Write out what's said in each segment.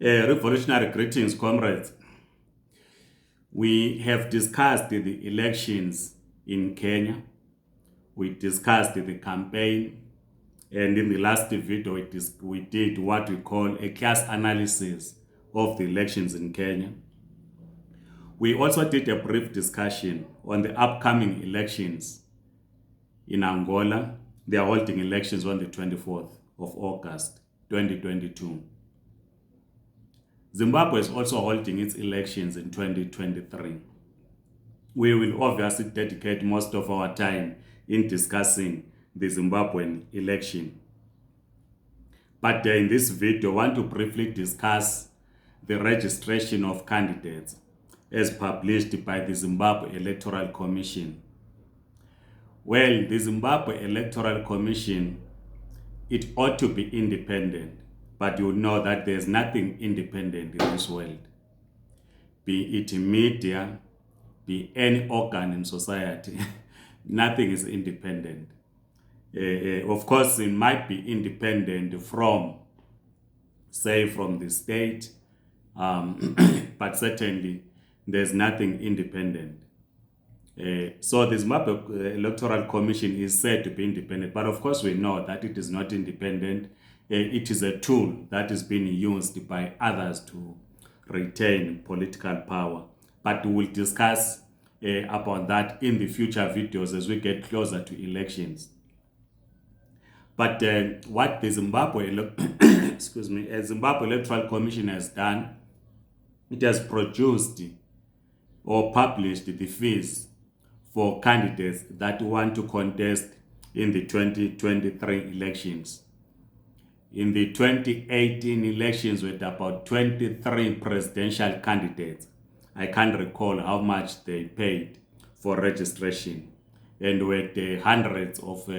Revolutionary greetings, comrades. We have discussed the elections in Kenya. We discussed the campaign. And in the last video, we did what we call a class analysis of the elections in Kenya. We also did a brief discussion on the upcoming elections in Angola. They are holding elections on the 24th of August, 2022. Zimbabwe is also holding its elections in 2023. We will obviously dedicate most of our time in discussing the Zimbabwean election. But in this video, I want to briefly discuss the registration of candidates as published by the Zimbabwe Electoral Commission. Well, the Zimbabwe Electoral Commission, it ought to be independent, but you know that there's nothing independent in this world. Be it media, be any organ in society, nothing is independent. Of course, it might be independent from, say, from the state, but certainly there's nothing independent. So the Zimbabwe Electoral Commission is said to be independent, but of course we know that it is not independent. It is a tool that is being used by others to retain political power. But we will discuss about that in the future videos as we get closer to elections. But what the Zimbabwe Zimbabwe Electoral Commission has done, it has produced or published the fees for candidates that want to contest in the 2023 elections. In the 2018 elections, with about 23 presidential candidates, I can't recall how much they paid for registration. And with hundreds of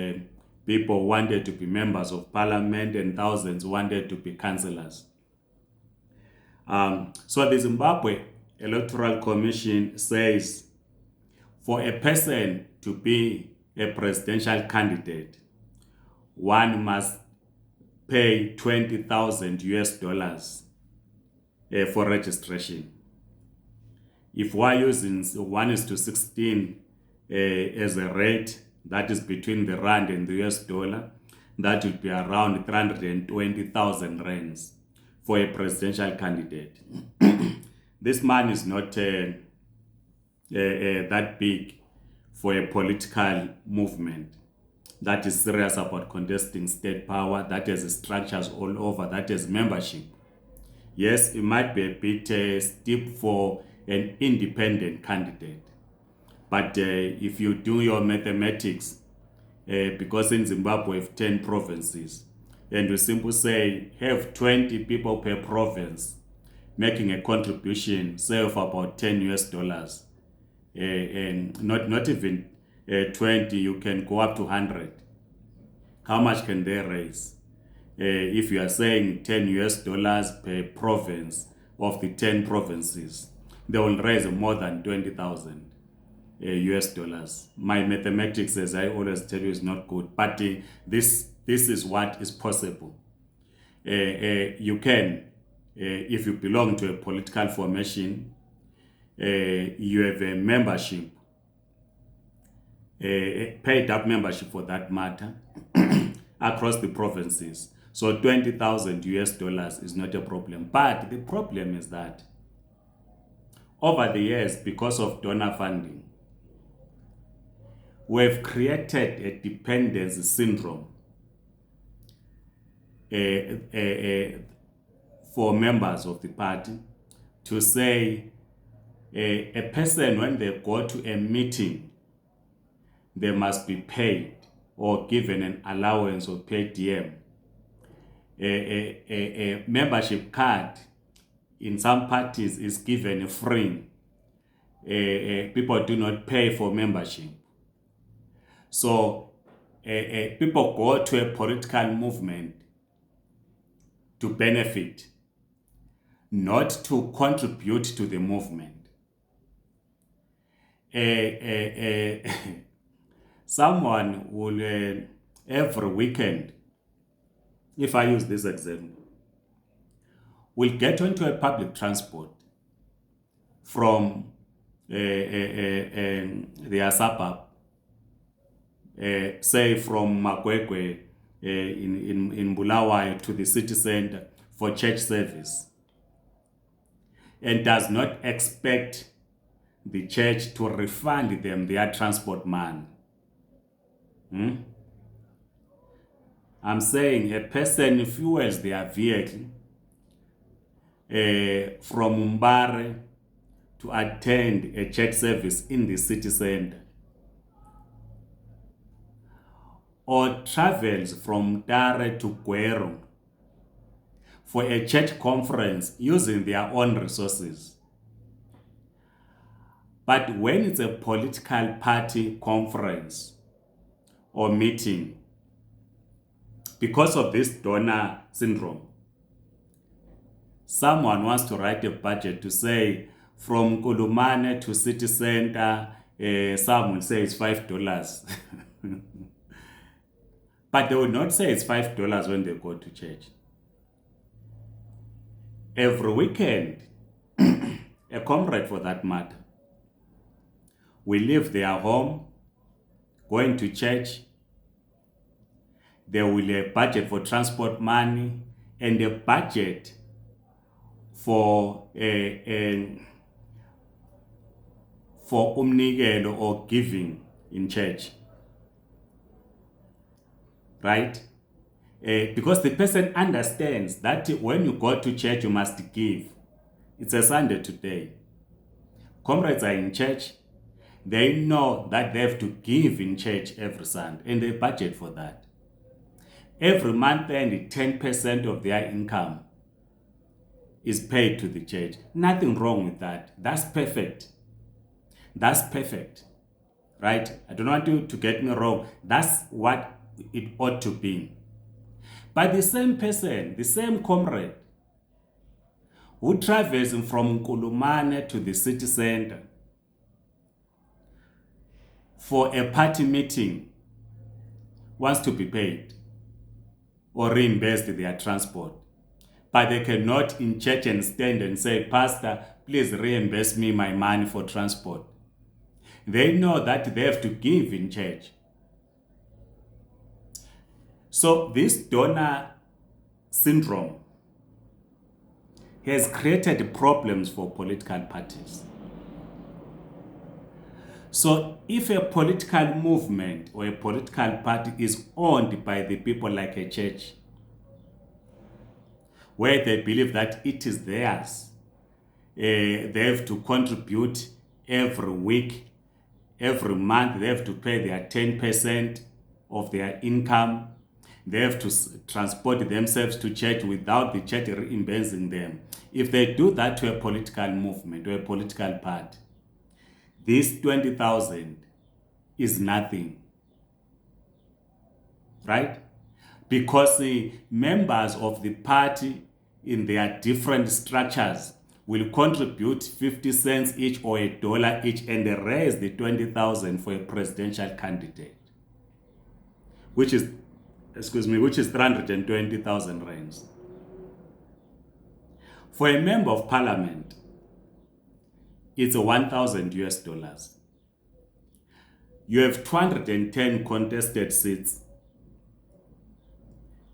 people wanted to be members of parliament and thousands wanted to be councillors. So the Zimbabwe Electoral Commission says for a person to be a presidential candidate, one must pay 20,000 US dollars for registration. If we're using 1:16 as a rate, that is between the rand and the US dollar, that will be around 320,000 rands for a presidential candidate. This money is not that big for a political movement that is serious about contesting state power, that has structures all over, that has membership. Yes, it might be a bit steep for an independent candidate. But if you do your mathematics, because in Zimbabwe we have 10 provinces, and we simply say have 20 people per province making a contribution, say of about 10 US dollars, and not even 20, you can go up to 100. How much can they raise? If you are saying 10 US dollars per province of the 10 provinces, they will raise more than 20,000 US dollars. My mathematics, as I always tell you, is not good, but this is what is possible. You can, if you belong to a political formation, you have a membership, paid up membership for that matter, across the provinces. So 20,000 US dollars is not a problem. But the problem is that over the years, because of donor funding, we've created a dependency syndrome for members of the party to say a person, when they go to a meeting, they must be paid or given an allowance or per diem. A membership card in some parties is given free. People do not pay for membership. So people go to a political movement to benefit, not to contribute to the movement. Someone will every weekend, if I use this example, will get onto a public transport from their suburb, say from Makwekwe in Bulawayo to the city center for church service, and does not expect the church to refund them their transport money. I'm saying a person fuels their vehicle from Mbare to attend a church service in the city center, or travels from Dare to Guero for a church conference using their own resources. But when it's a political party conference or meeting, because of this donor syndrome, someone wants to write a budget to say from Kulumane to city center, some will say it's $5. But they will not say it's $5 when they go to church. Every weekend, a comrade for that matter, will leave their home, going to church. They will budget for transport money and a budget for umnikelo or giving in church, right? Because the person understands that when you go to church, you must give. It's a Sunday today. Comrades are in church. They know that they have to give in church every Sunday, and they budget for that. Every month, then 10% of their income is paid to the church. Nothing wrong with that. That's perfect. That's perfect, right? I don't want you to get me wrong. That's what it ought to be. But the same person, the same comrade, who travels from Kulumane to the city center for a party meeting, wants to be paid or reimbursed their transport. But they cannot in church and stand and say, Pastor, please reimburse me my money for transport. They know that they have to give in church. So this donor syndrome has created problems for political parties. So if a political movement or a political party is owned by the people like a church, where they believe that it is theirs, they have to contribute every week, every month, they have to pay their 10% of their income. They have to transport themselves to church without the church reimbursing them. If they do that to a political movement or a political party, this 20,000 is nothing, right? Because the members of the party in their different structures will contribute 50 cents each or $1 each and raise the 20,000 for a presidential candidate, which is 320,000 rands. For a member of parliament, it's $1,000. You have 210 contested seats.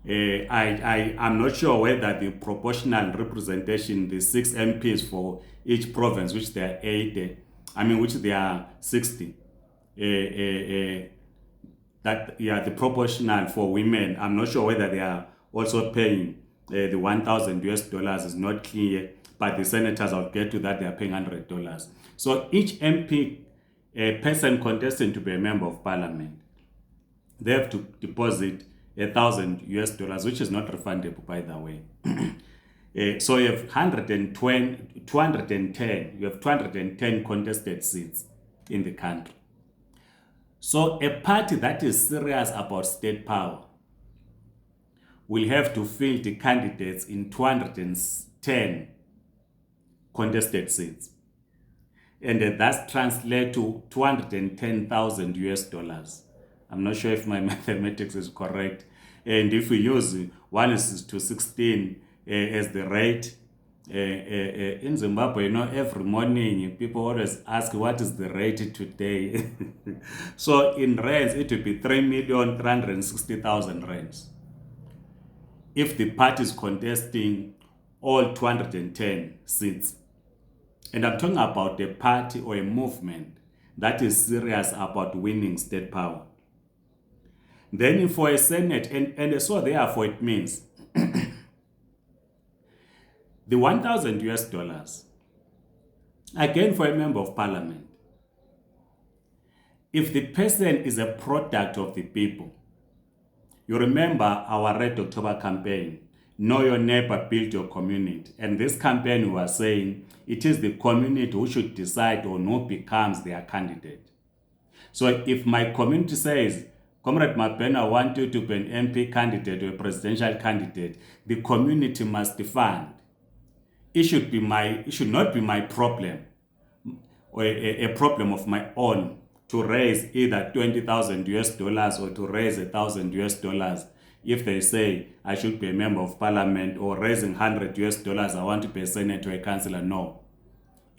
I'm not sure whether the proportional representation, the 6 MPs for each province, which they are 80, which they are 60, the proportional for women, I'm not sure whether they are also paying the $1,000 is not clear, but the senators, I'll get to that, they are paying $100. So each MP, a person contesting to be a member of parliament, they have to deposit $1,000, which is not refundable, by the way. So you have 210 contested seats in the country. So a party that is serious about state power will have to field the candidates in 210 contested seats. And that translates to $210,000. I'm not sure if my mathematics is correct. And if we use 1:16 as the rate, In Zimbabwe, every morning people always ask what is the rate today. So in rands, it will be 3,360,000 rands. If the party is contesting all 210 seats, and I'm talking about a party or a movement that is serious about winning state power, then for a Senate, and so therefore it means the 1,000 US dollars, again for a member of parliament, if the person is a product of the people, you remember our Red October campaign, know your neighbor, build your community. And this campaign we were saying, it is the community who should decide on who becomes their candidate. So if my community says, Comrade Mapena, I want you to be an MP candidate or a presidential candidate, the community must fund. It should not be my problem or a problem of my own to raise either 20,000 US dollars or to raise 1,000 US dollars. If they say I should be a member of parliament, or raising 100 US dollars, I want to be a senator or a councillor. No.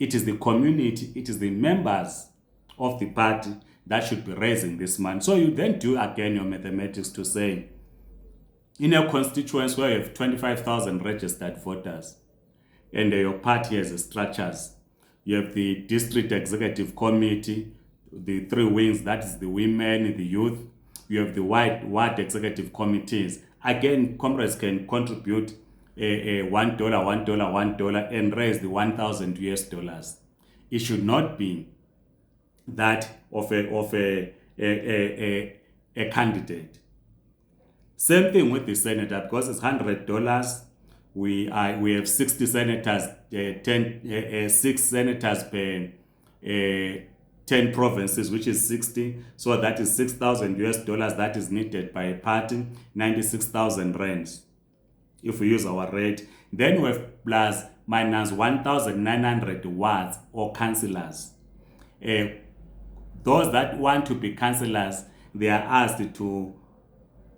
It is the community, it is the members of the party that should be raising this money. So you then do again your mathematics to say, in a constituency where you have 25,000 registered voters, and your party has structures, you have the district executive committee, the three wings, that is the women, the youth. You have the ward executive committees. Again, comrades can contribute $1, $1, and raise the 1,000 US dollars. It should not be that of a candidate. Same thing with the senator, because it's $100. We have 60 senators, 6 senators per 10 provinces, which is 60. So that is 6,000 US dollars that is needed by a party, 96,000 rands. If we use our rate, then we have plus minus 1,900 wards or councillors. Those that want to be councillors, they are asked to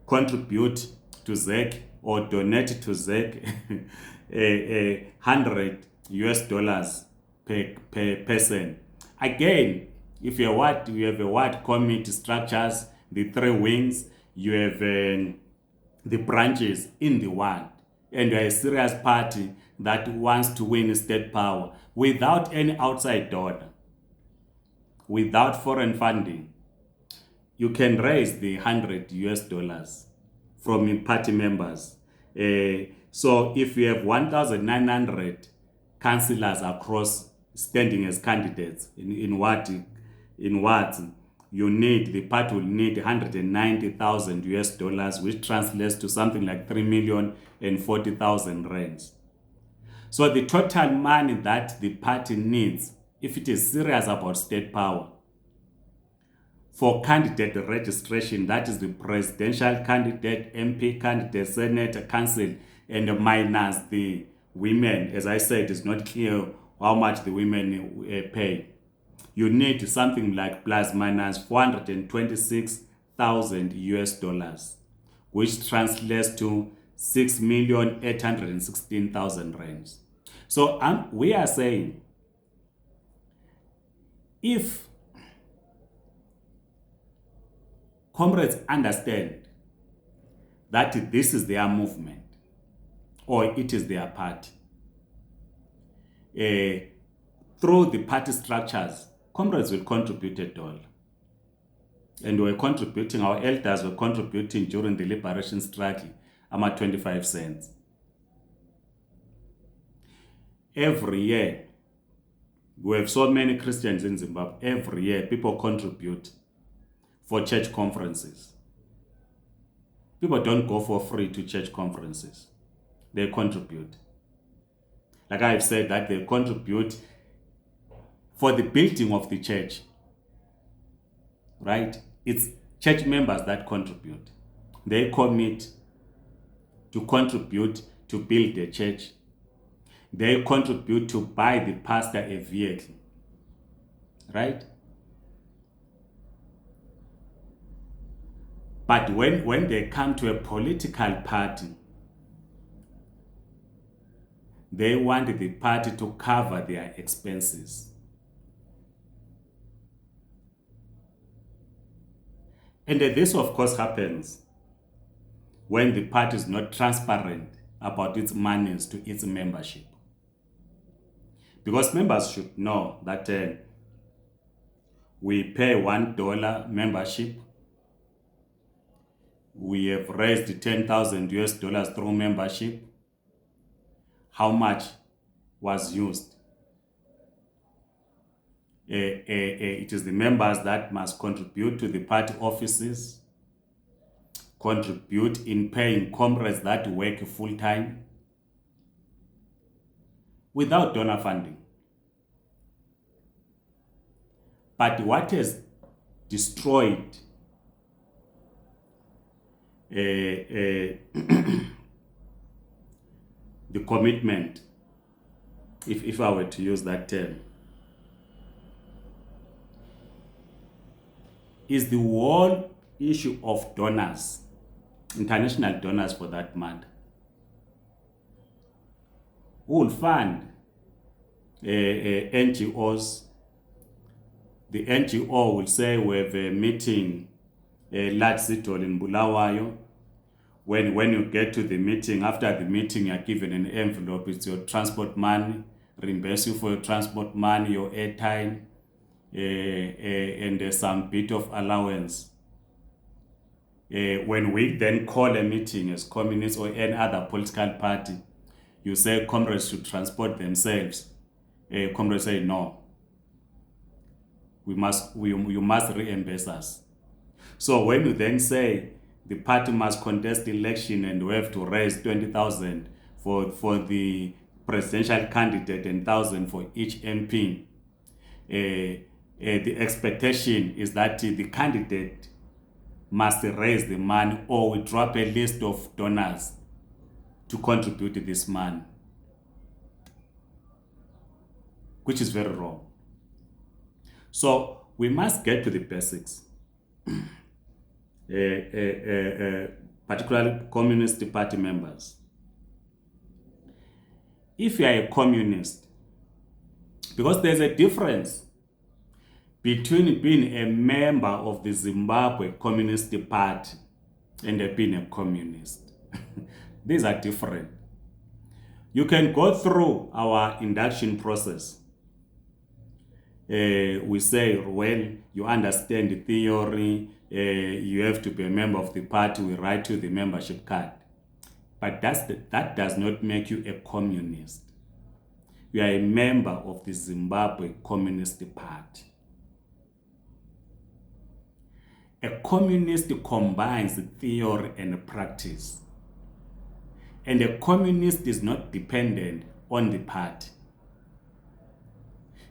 contribute to ZEC or donate to ZEC 100 US dollars per person. Again, if you have a ward committee structures, the three wings, you have the branches in the ward, and you are a serious party that wants to win state power without any outside donor, without foreign funding, you can raise the 100 US dollars from party members. So if you have 1,900 councillors across standing as candidates in wards, the party will need 190,000 US dollars, which translates to something like 3,040,000 rands. So the total money that the party needs, if it is serious about state power, for candidate registration, that is the presidential candidate, MP candidate, senator, council, and minus the women. As I said, it's not clear how much the women pay. You need something like plus minus 426,000 US dollars, which translates to 6,816,000 rands. So we are saying, if comrades understand that this is their movement or it is their party, through the party structures, comrades will contribute $1. And we're contributing, our elders were contributing during the liberation struggle, 25 cents. Every year, we have so many Christians in Zimbabwe. Every year, people contribute for church conferences. People don't go for free to church conferences. They contribute. Like I've said, that they contribute for the building of the church. Right? It's church members that contribute. They commit to contribute to build the church. They contribute to buy the pastor a vehicle. Right? But when they come to a political party, they want the party to cover their expenses. And this, of course, happens when the party is not transparent about its monies to its membership. Because members should know that we pay $1 membership. We have raised 10,000 US dollars through membership. How much was used? It is the members that must contribute to the party offices, contribute in paying comrades that work full-time without donor funding. But what has destroyed the commitment, if I were to use that term, is the whole issue of donors, international donors for that matter, who will fund NGOs. The NGO will say we have a meeting, a large city hall in Bulawayo. When you get to the meeting, after the meeting, you are given an envelope. It's your transport money, reimburse you for your transport money, your airtime, and some bit of allowance. When we then call a meeting as communists or any other political party, you say comrades should transport themselves. Comrades say no. You must reimburse us. So when you then say the party must contest the election and we have to raise 20,000 for the presidential candidate and 1,000 for each MP, the expectation is that the candidate must raise the money, or we drop a list of donors to contribute to this money, which is very wrong. So we must get to the basics, particularly Communist Party members. If you are a communist, because there's a difference between being a member of the Zimbabwe Communist Party and being a communist. These are different. You can go through our induction process. We say, well, you understand the theory, you have to be a member of the party, we write you the membership card. But that does not make you a communist. You are a member of the Zimbabwe Communist Party. A communist combines theory and practice. And a communist is not dependent on the party.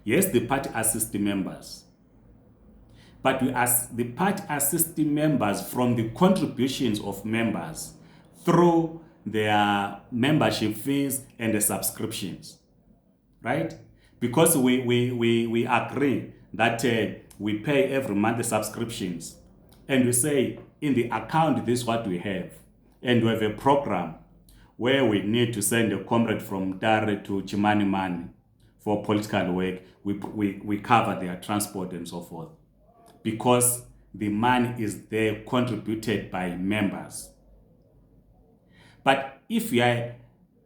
Yes, the party assists the members. But the party assists the members from the contributions of members through their membership fees and the subscriptions. Right? Because we agree that we pay every month the subscriptions. And we say, in the account, this is what we have. And we have a program where we need to send a comrade from Dare to Chimanimani for political work. We cover their transport and so forth. Because the money is there contributed by members. But if you are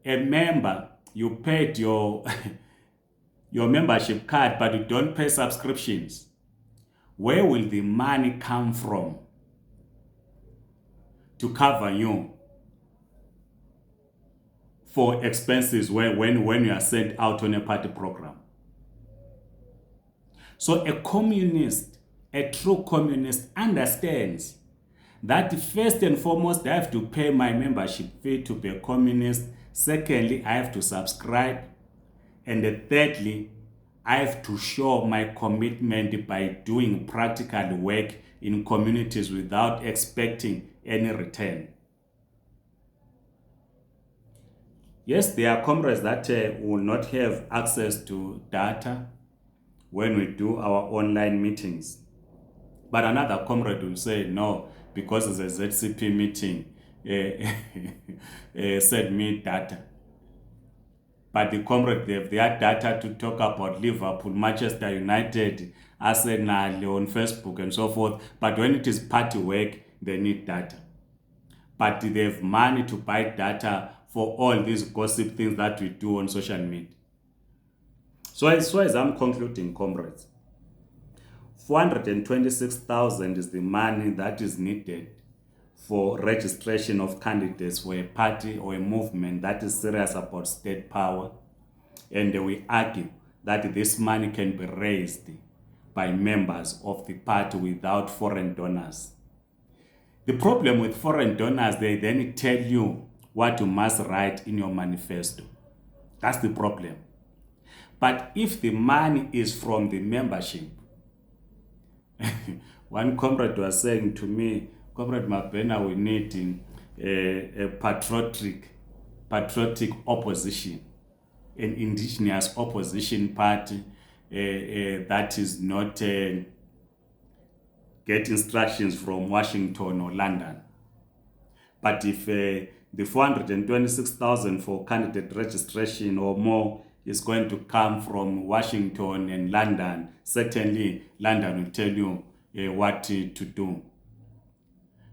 a member, you paid your, your membership card, but you don't pay subscriptions, where will the money come from to cover you for expenses when you are sent out on a party program? So a communist, a true communist, understands that first and foremost, I have to pay my membership fee to be a communist. Secondly, I have to subscribe. And thirdly, I have to show my commitment by doing practical work in communities without expecting any return. Yes, there are comrades that will not have access to data when we do our online meetings. But another comrade will say, no, because it's a ZCP meeting, send me data. But the comrade, they have their data to talk about Liverpool, Manchester United, Arsenal on Facebook and so forth. But when it is party work, they need data. But they have money to buy data for all these gossip things that we do on social media. So as I'm concluding, comrades, 426,000 is the money that is needed for registration of candidates for a party or a movement that is serious about state power. And we argue that this money can be raised by members of the party without foreign donors. The problem with foreign donors, they then tell you what you must write in your manifesto. That's the problem. But if the money is from the membership, one comrade was saying to me, Comrade Mabena, we need a patriotic opposition, an indigenous opposition party that is not get instructions from Washington or London. But if the 426,000 for candidate registration or more is going to come from Washington and London, certainly London will tell you what to do.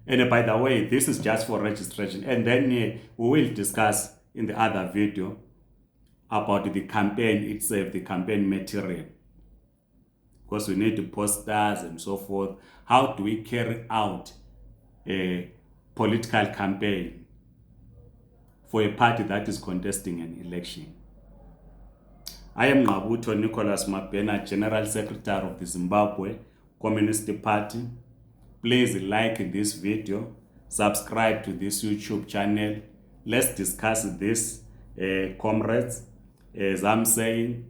And by the way, this is just for registration. And then we will discuss in the other video about the campaign itself, the campaign material. Because we need posters and so forth. How do we carry out a political campaign for a party that is contesting an election? I am Ngabuto Nicholas Mabena, General Secretary of the Zimbabwe Communist Party. Please like this video, subscribe to this YouTube channel. Let's discuss this, comrades. As I'm saying,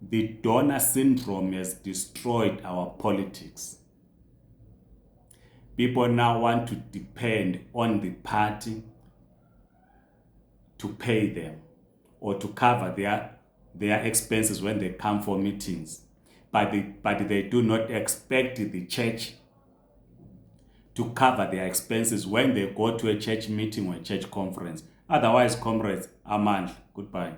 the donor syndrome has destroyed our politics. People now want to depend on the party to pay them or to cover their expenses when they come for meetings. But they do not expect the church to cover their expenses when they go to a church meeting or a church conference. Otherwise, comrades, Amandla, goodbye.